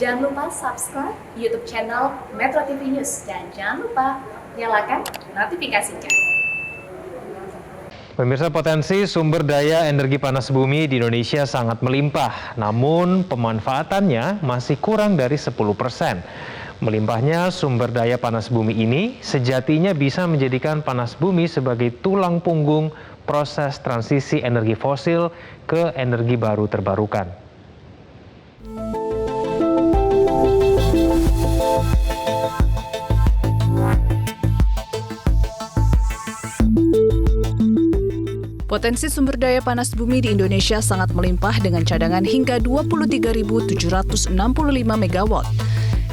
Jangan lupa subscribe YouTube channel Metro TV News dan jangan lupa nyalakan notifikasinya. Pemirsa, potensi sumber daya energi panas bumi di Indonesia sangat melimpah, namun pemanfaatannya masih kurang dari 10%. Melimpahnya sumber daya panas bumi ini sejatinya bisa menjadikan panas bumi sebagai tulang punggung proses transisi energi fosil ke energi baru terbarukan. Potensi sumber daya panas bumi di Indonesia sangat melimpah dengan cadangan hingga 23.765 MW.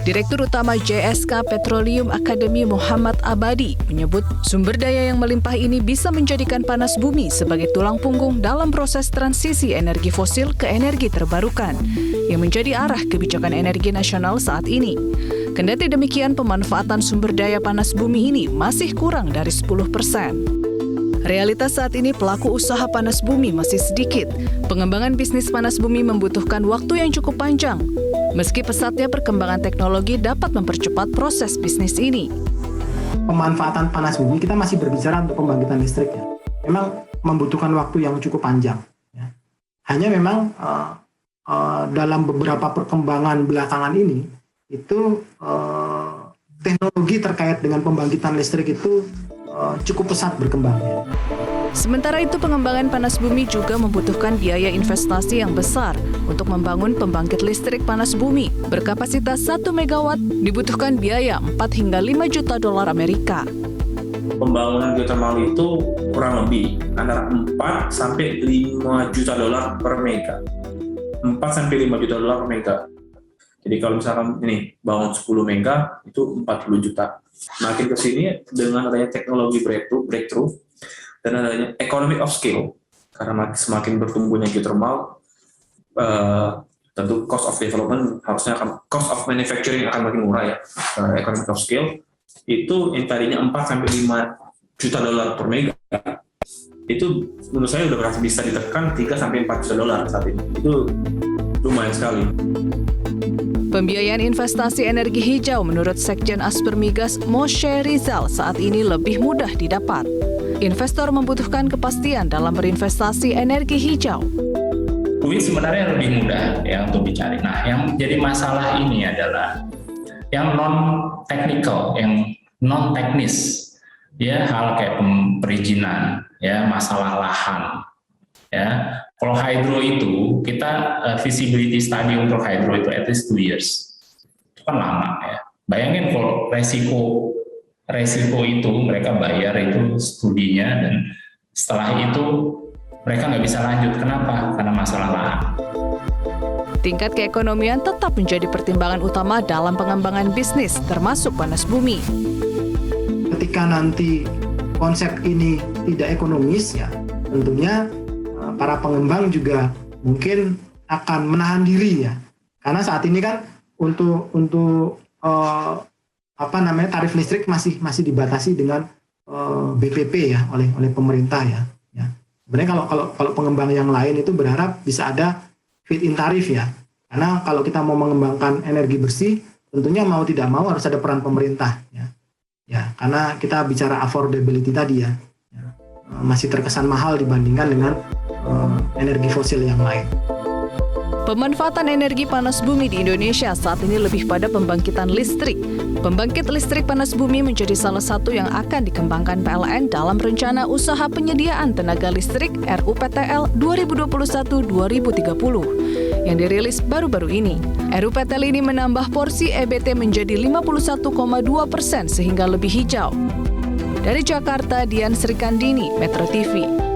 Direktur Utama JSK Petroleum Academy Muhammad Abadi menyebut sumber daya yang melimpah ini bisa menjadikan panas bumi sebagai tulang punggung dalam proses transisi energi fosil ke energi terbarukan yang menjadi arah kebijakan energi nasional saat ini. Kendati demikian, pemanfaatan sumber daya panas bumi ini masih kurang dari 10%. Realitas saat ini pelaku usaha panas bumi masih sedikit. Pengembangan bisnis panas bumi membutuhkan waktu yang cukup panjang. Meski pesatnya perkembangan teknologi dapat mempercepat proses bisnis ini. Pemanfaatan panas bumi, kita masih berbicara untuk pembangkitan listrik ya. Memang membutuhkan waktu yang cukup panjang. Ya. Hanya memang dalam beberapa perkembangan belakangan ini, itu teknologi terkait dengan pembangkitan listrik itu cukup pesat berkembangnya. Sementara itu, pengembangan panas bumi juga membutuhkan biaya investasi yang besar. Untuk membangun pembangkit listrik panas bumi berkapasitas 1 MW dibutuhkan biaya 4 hingga 5 juta dolar Amerika. Pembangunan geothermal itu kurang lebih antara 4 sampai 5 juta dolar per mega. 4 sampai 5 juta dolar per mega. Jadi kalau misalkan ini bangun 10 mega itu 40 juta. Makin ke sini dengan adanya teknologi breakthrough dan adanya economy of scale, karena semakin bertumbuhnya geothermal, tentu cost of development harusnya akan, cost of manufacturing akan makin murah ya. Economy of scale itu yang tadinya 4 sampai 5 juta dolar per mega, itu menurut saya udah bisa ditekan 3 sampai 4 juta dolar saat ini. Itu lumayan sekali. Pembiayaan investasi energi hijau menurut Sekjen Aspermigas Moshe Rizal saat ini lebih mudah didapat. Investor membutuhkan kepastian dalam berinvestasi energi hijau. Duit sebenarnya lebih mudah ya untuk dicari. Nah, yang jadi masalah ini adalah yang non-teknikal, yang non-teknis, ya hal kayak perizinan, ya masalah lahan, ya. Kalau hydro itu, kita feasibility study untuk hydro itu at least 2 years. Itu kan lama ya. Bayangin kalau resiko itu mereka bayar itu studinya dan setelah itu mereka nggak bisa lanjut. Kenapa? Karena masalah lahan. Tingkat keekonomian tetap menjadi pertimbangan utama dalam pengembangan bisnis, termasuk panas bumi. Ketika nanti konsep ini tidak ekonomis ya, tentunya para pengembang juga mungkin akan menahan diri ya, karena saat ini kan untuk tarif listrik masih dibatasi dengan BPP ya oleh pemerintah ya. Sebenarnya kalau pengembang yang lain itu berharap bisa ada feed-in tarif ya, karena kalau kita mau mengembangkan energi bersih tentunya mau tidak mau harus ada peran pemerintah ya, karena kita bicara affordability tadi ya. Masih terkesan mahal dibandingkan dengan energi fosil yang lain. Pemanfaatan energi panas bumi di Indonesia saat ini lebih pada pembangkitan listrik. Pembangkit listrik panas bumi menjadi salah satu yang akan dikembangkan PLN dalam rencana usaha penyediaan tenaga listrik RUPTL 2021-2030 yang dirilis baru-baru ini. RUPTL ini menambah porsi EBT menjadi 51,2% sehingga lebih hijau. Dari Jakarta, Dian Srikandini, Metro TV.